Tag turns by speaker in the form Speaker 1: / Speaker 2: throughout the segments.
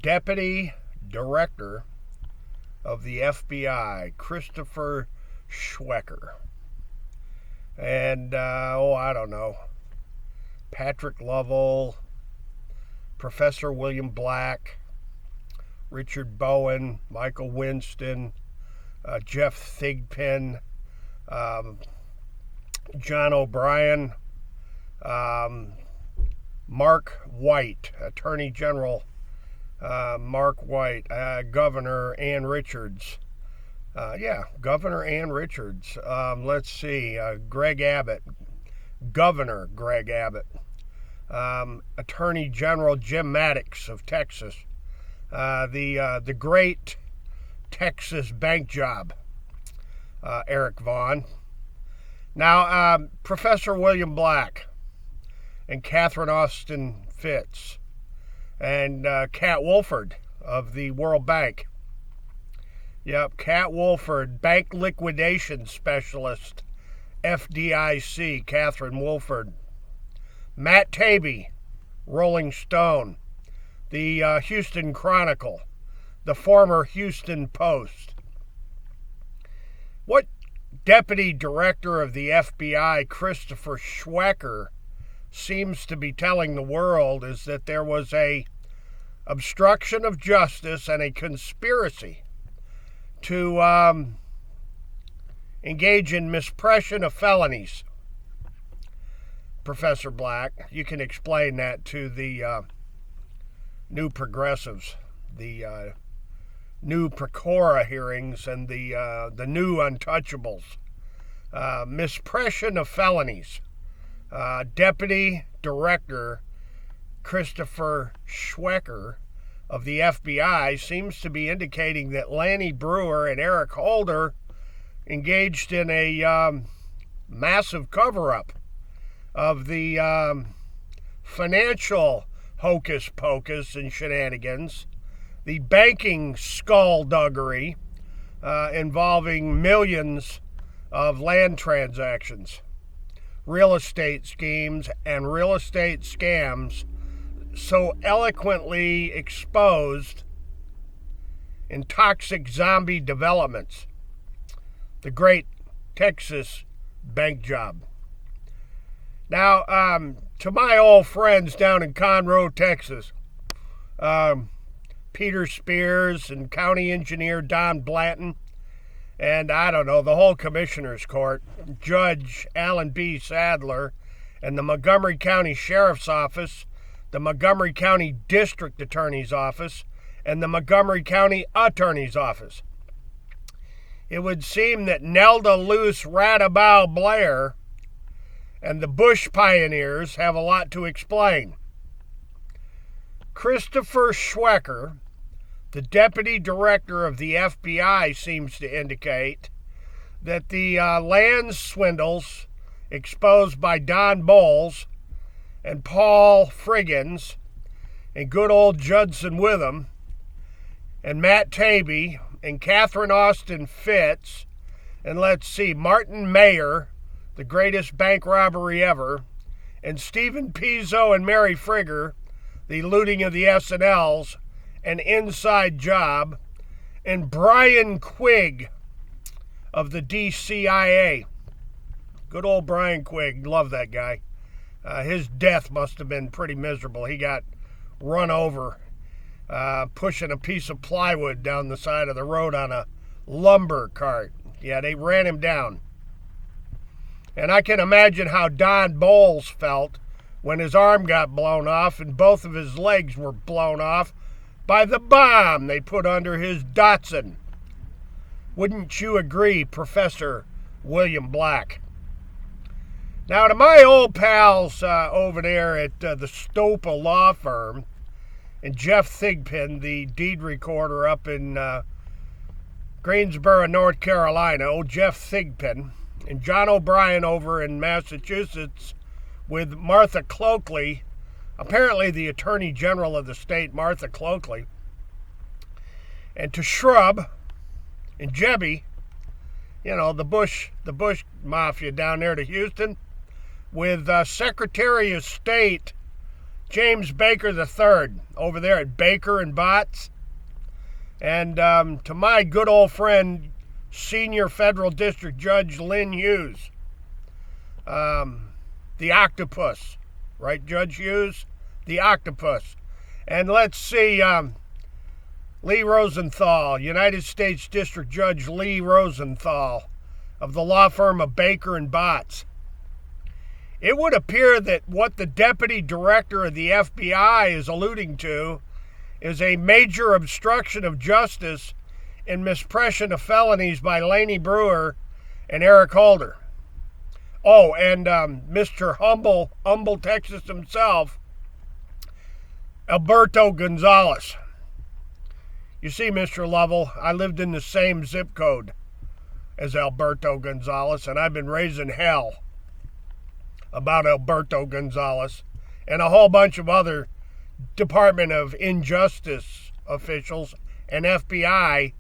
Speaker 1: Deputy Director of the FBI, Christopher Swecker. And, I don't know, Patrick Lovell, Professor William Black, Richard Bowen, Michael Winston, Jeff Thigpen, John O'Brien, Mark White, Attorney General Mark White, Governor Ann Richards. Governor Ann Richards. Let's see, Greg Abbott, Governor Greg Abbott, Attorney General Jim Maddox of Texas, the great Texas bank job, Eric Vaughn. Now, Professor William Black and Catherine Austin Fitts and Cat Wolford of the World Bank. Yep, Cat Wolford, Bank Liquidation Specialist, FDIC, Catherine Wolford. Matt Taibbi, Rolling Stone, the Houston Chronicle, the former Houston Post. What Deputy Director of the FBI, Christopher Swecker, seems to be telling the world is that there was a obstruction of justice and a conspiracy to engage in misprision of felonies. Professor Black, you can explain that to the new progressives, the new Precora hearings, and the new untouchables. Misprision of felonies. Deputy Director Christopher Swecker of the FBI seems to be indicating that Lanny Brewer and Eric Holder engaged in a massive cover-up of the financial hocus pocus and shenanigans, the banking skullduggery involving millions of land transactions, real estate schemes, and real estate scams so eloquently exposed in toxic zombie developments. The great Texas bank job. Now, to my old friends down in Conroe, Texas, Peter Spears and County Engineer Don Blanton, and I don't know, the whole Commissioner's Court, Judge Alan B. Sadler, and the Montgomery County Sheriff's Office, the Montgomery County District Attorney's Office, and the Montgomery County Attorney's Office. It would seem that Nelda Luce Radabow Blair and the Bush pioneers have a lot to explain. Christopher Swecker, the Deputy Director of the FBI, seems to indicate that the land swindles exposed by Don Bowles and Paul Friggins and good old Judson Witham and Matt Taibbi and Catherine Austin Fitts and Martin Mayer, the greatest bank robbery ever, and Stephen Pizzo and Mary Frigger, the looting of the S&Ls, an inside job, and Brian Quigg of the DCIA. Good old Brian Quigg, love that guy. His death must have been pretty miserable. He got run over pushing a piece of plywood down the side of the road on a lumber cart. Yeah, they ran him down. And I can imagine how Don Bowles felt when his arm got blown off and both of his legs were blown off by the bomb they put under his Datsun. Wouldn't you agree, Professor William Black? Now, to my old pals over there at the Stopa Law Firm, and Jeff Thigpen, the deed recorder up in Greensboro, North Carolina, old Jeff Thigpen, and John O'Brien over in Massachusetts with Martha Cloakley, apparently the Attorney General of the state, Martha Cloakley, and to Shrub and Jebby, you know, the Bush Mafia down there to Houston, with Secretary of State James Baker III over there at Baker and Botts. And to my good old friend, Senior Federal District Judge Lynn Hughes. The octopus, right, Judge Hughes? The octopus. And let's see, Lee Rosenthal, United States District Judge Lee Rosenthal of the law firm of Baker and Botts. It would appear that what the deputy director of the FBI is alluding to is a major obstruction of justice in misprision of felonies by Laney Brewer and Eric Holder. Oh, and Mr. Humble, Texas himself, Alberto Gonzalez. You see, Mr. Lovell, I lived in the same zip code as Alberto Gonzalez, and I've been raising hell about Alberto Gonzalez and a whole bunch of other Department of Injustice officials and FBI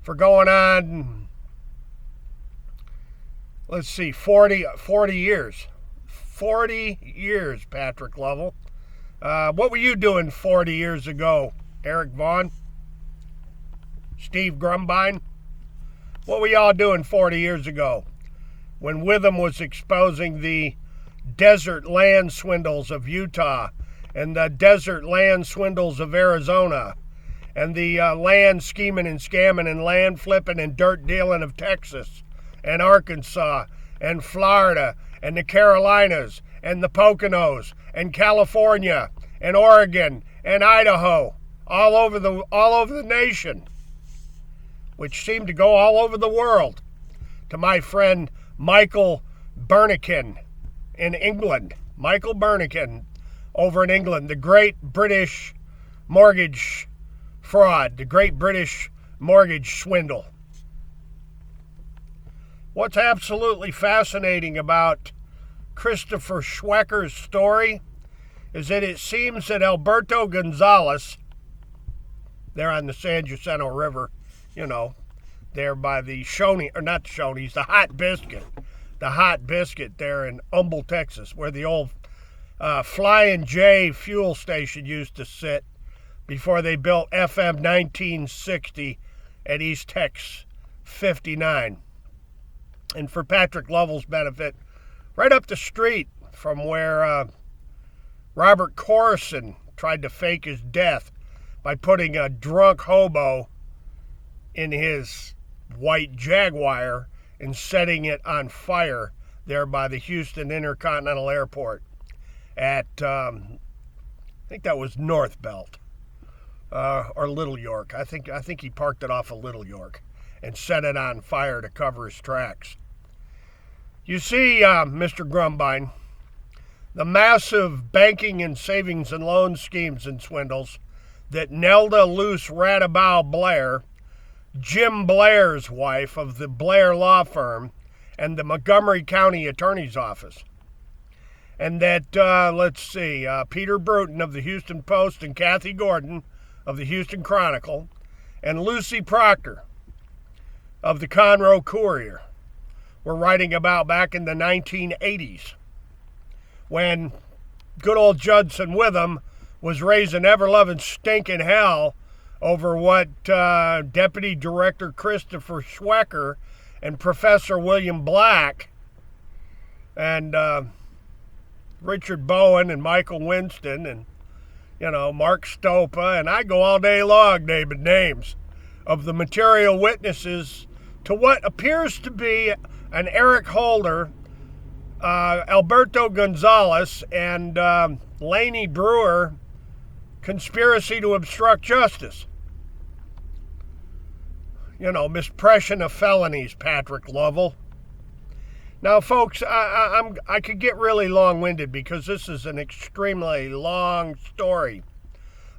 Speaker 1: for going on, let's see, 40 years. 40 years, Patrick Lovell. What were you doing 40 years ago, Eric Vaughn? Steve Grumbine? What were y'all doing 40 years ago when Witham was exposing the desert land swindles of Utah and the desert land swindles of Arizona and the land scheming and scamming and land flipping and dirt dealing of Texas and Arkansas and Florida and the Carolinas and the Poconos and California and Oregon and Idaho, all over the nation, which seemed to go all over the world. To my friend Michael Bernican in England, Michael Bernican over in England, the great British mortgage fraud, the great British mortgage swindle. What's absolutely fascinating about Christopher Swecker's story is that it seems that Alberto Gonzalez, there on the San Jacinto River, there by the Shoney, or not the Shoney's, the Hot Biscuit there in Humble, Texas, where the old Flying J fuel station used to sit before they built FM 1960 at East Tex 59. And for Patrick Lovell's benefit, right up the street from where Robert Corson tried to fake his death by putting a drunk hobo in his white Jaguar and setting it on fire there by the Houston Intercontinental Airport at, I think that was North Belt or Little York. I think he parked it off of Little York and set it on fire to cover his tracks. You see, Mr. Grumbine, the massive banking and savings and loan schemes and swindles that Nelda Luce Radabow Blair, Jim Blair's wife of the Blair Law Firm, and the Montgomery County Attorney's Office. And that, Peter Bruton of the Houston Post and Kathy Gordon of the Houston Chronicle, and Lucy Proctor of the Conroe Courier were writing about back in the 1980s when good old Judson Witham was raising ever-loving stinking hell over what Deputy Director Christopher Swecker and Professor William Black and Richard Bowen and Michael Winston and, Mark Stopa, and I go all day long naming names of the material witnesses to what appears to be an Eric Holder, Alberto Gonzalez, and Laney Brewer conspiracy to obstruct justice. Misprision of felonies, Patrick Lovell. Now, folks, I could get really long-winded because this is an extremely long story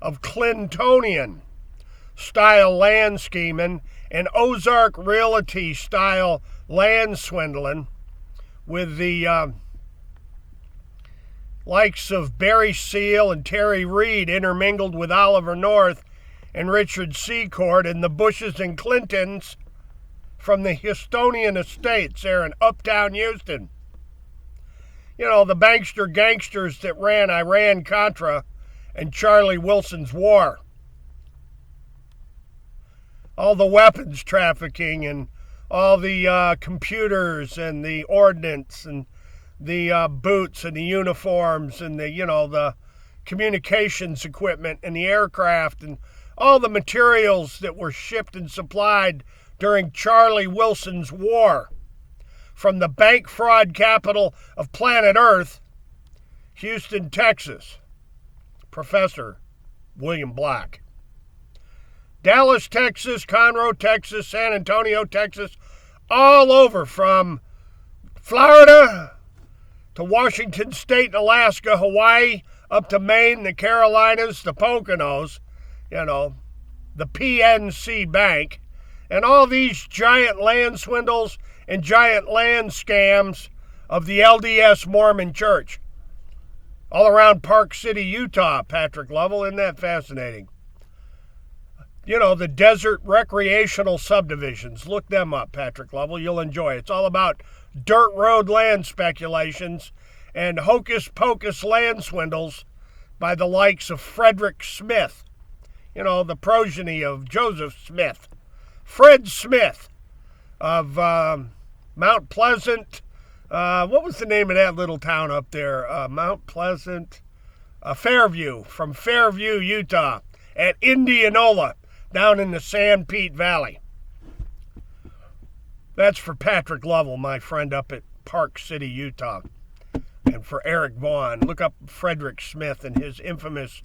Speaker 1: of Clintonian-style land scheming and Ozark Realty-style land swindling with the likes of Barry Seal and Terry Reid intermingled with Oliver North and Richard Secord and the Bushes and Clintons from the Houstonian estates there in uptown Houston. The bankster gangsters that ran Iran-Contra and Charlie Wilson's war. All the weapons trafficking and all the computers and the ordnance and the boots and the uniforms and the communications equipment and the aircraft and all the materials that were shipped and supplied during Charlie Wilson's war from the bank fraud capital of planet Earth, Houston, Texas. Professor William Black. Dallas, Texas, Conroe, Texas, San Antonio, Texas, all over from Florida to Washington State and Alaska, Hawaii, up to Maine, the Carolinas, the Poconos, the PNC Bank, and all these giant land swindles and giant land scams of the LDS Mormon Church. All around Park City, Utah, Patrick Lovell. Isn't that fascinating? The desert recreational subdivisions. Look them up, Patrick Lovell. You'll enjoy it. It's all about dirt road land speculations and hocus-pocus land swindles by the likes of Frederick Smith, the progeny of Joseph Smith. Fred Smith of Mount Pleasant. What was the name of that little town up there? Mount Pleasant. Fairview, from Fairview, Utah, at Indianola, down in the San Pete Valley. That's for Patrick Lovell, my friend up at Park City, Utah. And for Eric Vaughn, look up Frederick Smith and his infamous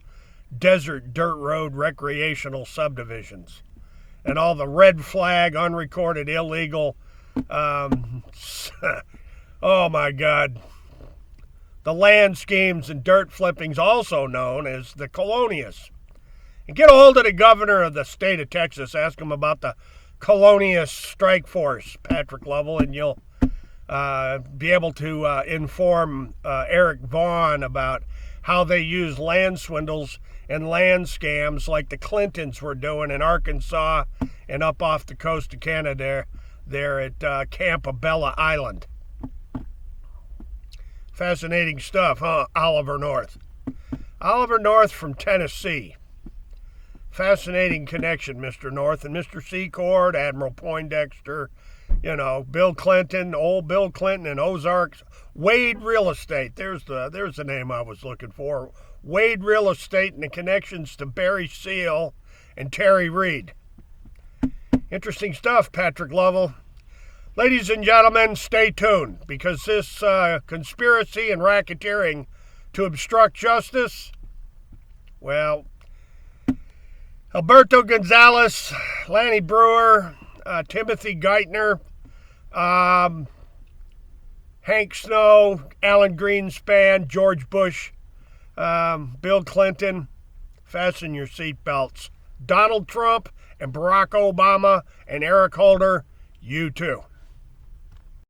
Speaker 1: desert dirt road recreational subdivisions. And all the red flag, unrecorded, illegal, oh my God. The land schemes and dirt flippings, also known as the Felonies. And get a hold of the governor of the state of Texas. Ask him about the Felonies strike force, Patrick Lovell, and you'll be able to inform Eric Vaughn about how they use land swindles and land scams like the Clintons were doing in Arkansas and up off the coast of Canada there at Campobello Island. Fascinating stuff, huh? Oliver North. Oliver North from Tennessee. Fascinating connection, Mr. North and Mr. Secord, Admiral Poindexter, Bill Clinton, old Bill Clinton and Ozarks. Wade Real Estate. There's the name I was looking for. Wade Real Estate and the connections to Barry Seal and Terry Reid. Interesting stuff, Patrick Lovell. Ladies and gentlemen, stay tuned, because this conspiracy and racketeering to obstruct justice, well, Alberto Gonzalez, Lanny Brewer, Timothy Geithner, Hank Snow, Alan Greenspan, George Bush, Bill Clinton, fasten your seatbelts. Donald Trump and Barack Obama and Eric Holder, you too.